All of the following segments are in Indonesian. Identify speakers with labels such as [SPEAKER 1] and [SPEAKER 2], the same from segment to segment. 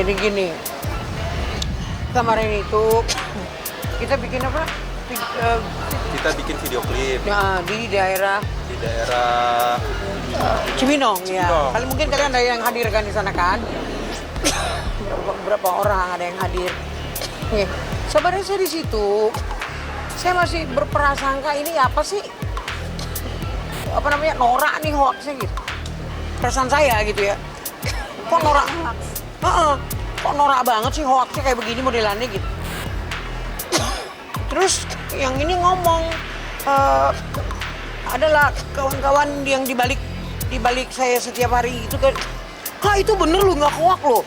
[SPEAKER 1] Jadi gini, kemarin itu kita bikin apa?
[SPEAKER 2] Kita bikin video klip
[SPEAKER 1] Nah, di daerah Cibinong, ya.
[SPEAKER 2] Cibinong.
[SPEAKER 1] Kali mungkin kalian ada yang hadir kan di sana kan? Berapa orang ada yang hadir? Nih, sebenarnya saya di situ, saya masih berprasangka ini apa sih? Apa namanya, norak nih hoaxnya gitu. Perasaan saya gitu ya. Kok norak? Kok norak banget sih hoaxnya kayak begini modelannya gitu. Terus yang ini ngomong adalah kawan-kawan yang dibalik saya setiap hari itu kan, itu bener lu nggak hoax lo.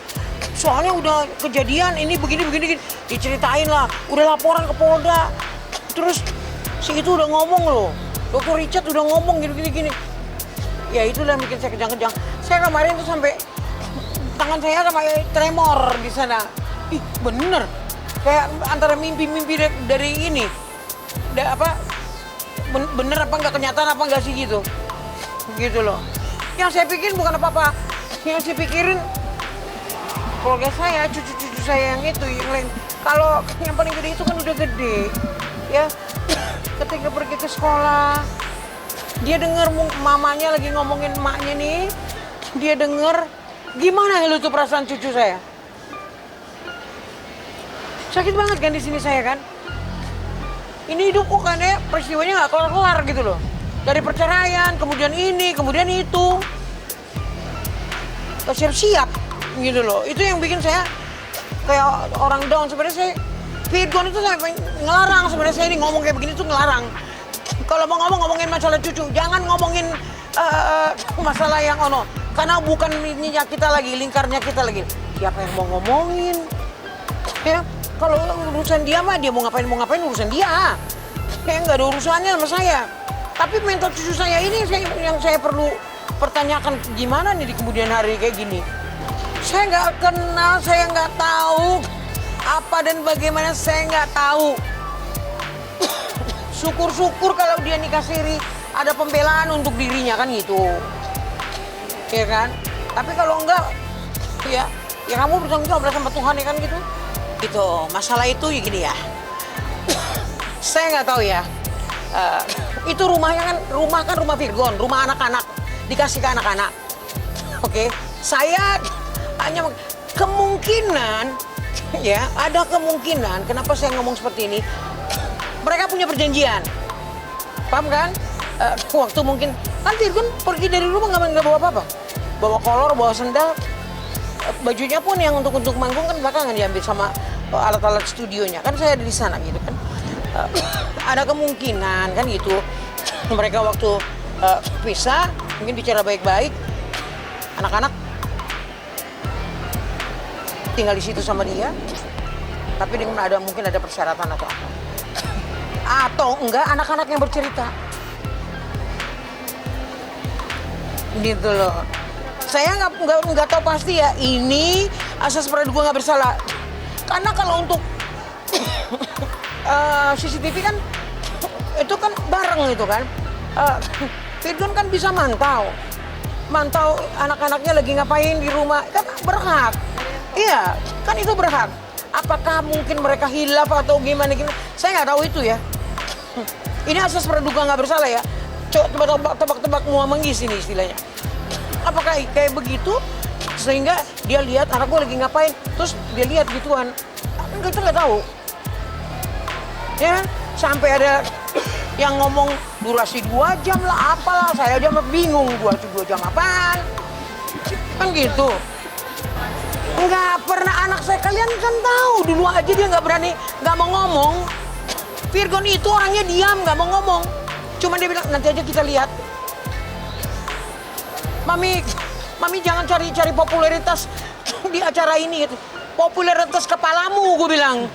[SPEAKER 1] Soalnya udah kejadian ini begini diceritain lah, udah laporan ke Polda. Terus si itu udah ngomong loh, Dr. Richard udah ngomong gini. Ya itulah yang bikin saya kejang-kejang. Saya kemarin tuh sampai tangan saya sama tremor di sana. Ih bener, kayak antara mimpi dari ini, bener apa nggak kenyataan apa nggak sih gitu loh. Yang saya pikirin bukan apa-apa, yang saya pikirin keluarga saya, cucu-cucu saya yang itu, yang lain. Kalau yang paling gede itu kan udah gede, ya. Ketika pergi ke sekolah, dia dengar mamanya lagi ngomongin emaknya nih, dia dengar, gimana lu tuh perasaan cucu saya? Sakit banget kan di sini saya kan. Ini hidupku kan ya, peristiwanya nggak kelar-kelar gitu loh. Dari perceraian, kemudian ini, kemudian itu. Siap-siap gitu loh. Itu yang bikin saya kayak orang down. Sebenarnya saya, Virgon itu saya ngelarang sebenarnya saya ini ngomong kayak begini tuh ngelarang. Kalau mau ngomongin masalah cucu, jangan ngomongin masalah yang ono. Karena bukan ininya kita lagi, lingkarnya kita lagi. Siapa yang mau ngomongin? Ya, kalau urusan dia mah dia mau ngapain urusan dia. Kayak nggak ada urusannya sama saya. Tapi mental cucu saya ini yang saya perlu pertanyakan, gimana nih di kemudian hari kayak gini. Saya nggak kenal, saya nggak tahu apa dan bagaimana, saya nggak tahu. Syukur-syukur kalau dia nikah siri ada pembelaan untuk dirinya kan gitu. Ya kan? Tapi kalau enggak, ya kamu bertanggung jawab sama Tuhan ya kan gitu. Gitu, masalah itu ya gini ya. Saya nggak tahu ya. Itu rumahnya kan rumah Virgon, rumah anak-anak, dikasih ke anak-anak. Oke, saya hanya kemungkinan, ya ada kemungkinan. Kenapa saya ngomong seperti ini? Mereka punya perjanjian, paham kan? Waktu mungkin kan Virgon pergi dari rumah nggak bawa apa-apa, bawa kolor, bawa sendal, bajunya pun yang untuk manggung kan belakangan diambil sama alat-alat studionya. Kan saya ada di sana gitu kan. Ada kemungkinan kan gitu. Mereka waktu pisah mungkin bicara baik-baik, anak-anak tinggal di situ sama dia, tapi dengan mungkin ada persyaratan atau apa. Atau enggak anak-anak yang bercerita. Gitu loh. Saya nggak tahu pasti ya, ini asas praduga nggak bersalah. Karena kalau untuk CCTV kan itu kan bareng itu kan. Virgon kan bisa mantau anak-anaknya lagi ngapain di rumah, kan berhak. Iya, kan itu berhak. Apakah mungkin mereka hilaf atau gimana? Saya nggak tahu itu ya. Ini asas praduga nggak bersalah ya. Coba tebak-tebak mua menggis ini istilahnya. Apakah kayak begitu sehingga dia lihat anak gue lagi ngapain, terus dia lihat gituan? Kita nggak tahu. Ya, sampai ada yang ngomong durasi 2 jam lah, apalah, saya aja bingung 2 jam apaan. Kan gitu. Nggak pernah anak saya, kalian kan tahu dulu aja dia nggak berani, nggak mau ngomong. Virgon itu orangnya diam, nggak mau ngomong. Cuma dia bilang, nanti aja kita lihat. Mami jangan cari popularitas di acara ini gitu. Popularitas kepalamu, gue bilang.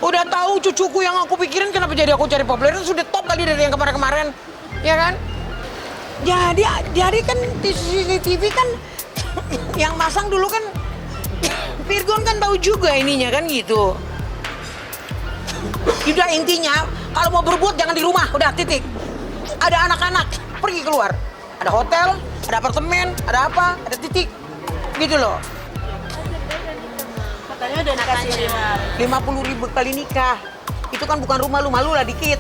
[SPEAKER 1] Udah tahu cucuku yang aku pikirin, kenapa jadi aku cari popularitas? Sudah top kali dari yang kemarin-kemarin, ya kan? Jadi kan di CCTV kan yang masang dulu kan Virgon kan tahu juga ininya kan gitu. Udah intinya kalau mau berbuat jangan di rumah, udah titik. Ada anak-anak pergi keluar, ada hotel, ada apartemen, ada apa, ada titik, gitu loh.
[SPEAKER 3] Katanya udah dikasih
[SPEAKER 1] 50.000 kali nikah. Itu kan bukan rumah lu, malu lah dikit.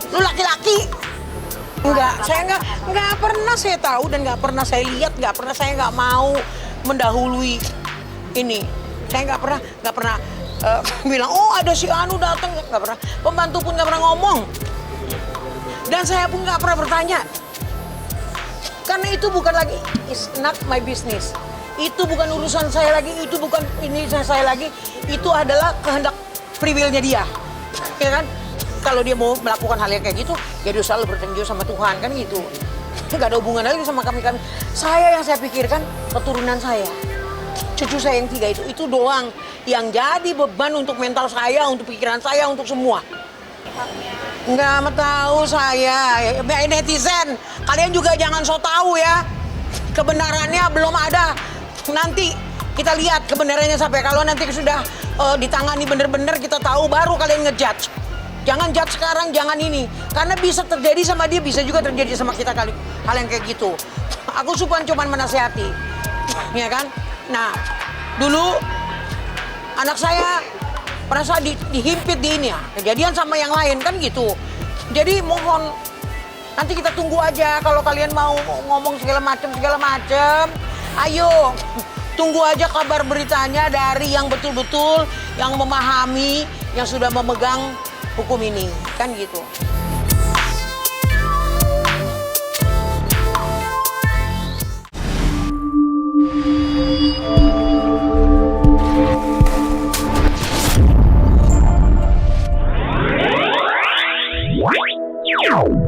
[SPEAKER 1] Lu laki-laki. Enggak pernah saya tahu dan nggak pernah saya lihat, saya nggak mau mendahului ini. Saya nggak pernah bilang, oh ada si Anu datang, nggak pernah. Pembantu pun nggak pernah ngomong. Dan saya pun nggak pernah bertanya. Karena itu bukan lagi, it's not my business. Itu bukan urusan saya lagi, itu bukan ini saya lagi. Itu adalah kehendak free will-nya dia. Ya kan? Kalau dia mau melakukan hal yang kayak gitu, ya dia selalu bertanggung jawab sama Tuhan, kan gitu. Nggak ada hubungan lagi sama kami. Saya yang saya pikirkan, keturunan saya. Cucu saya yang 3 itu doang yang jadi beban untuk mental saya, untuk pikiran saya, untuk semua. Nggak tahu saya, netizen. Kalian juga jangan so tahu ya. Kebenarannya belum ada. Nanti kita lihat kebenarannya sampai kalau nanti sudah ditangani bener-bener kita tahu baru kalian ngejudge. Jangan judge sekarang, jangan ini. Karena bisa terjadi sama dia, bisa juga terjadi sama kita kali hal yang kayak gitu. Aku cuman menasehati. Ya kan? Nah, dulu anak saya merasa dihimpit di ini ya. Kejadian sama yang lain kan gitu. Jadi mohon nanti kita tunggu aja kalau kalian mau ngomong segala macam. Ayo, tunggu aja kabar beritanya dari yang betul-betul yang memahami, yang sudah memegang hukum ini, kan gitu.
[SPEAKER 4] Wow.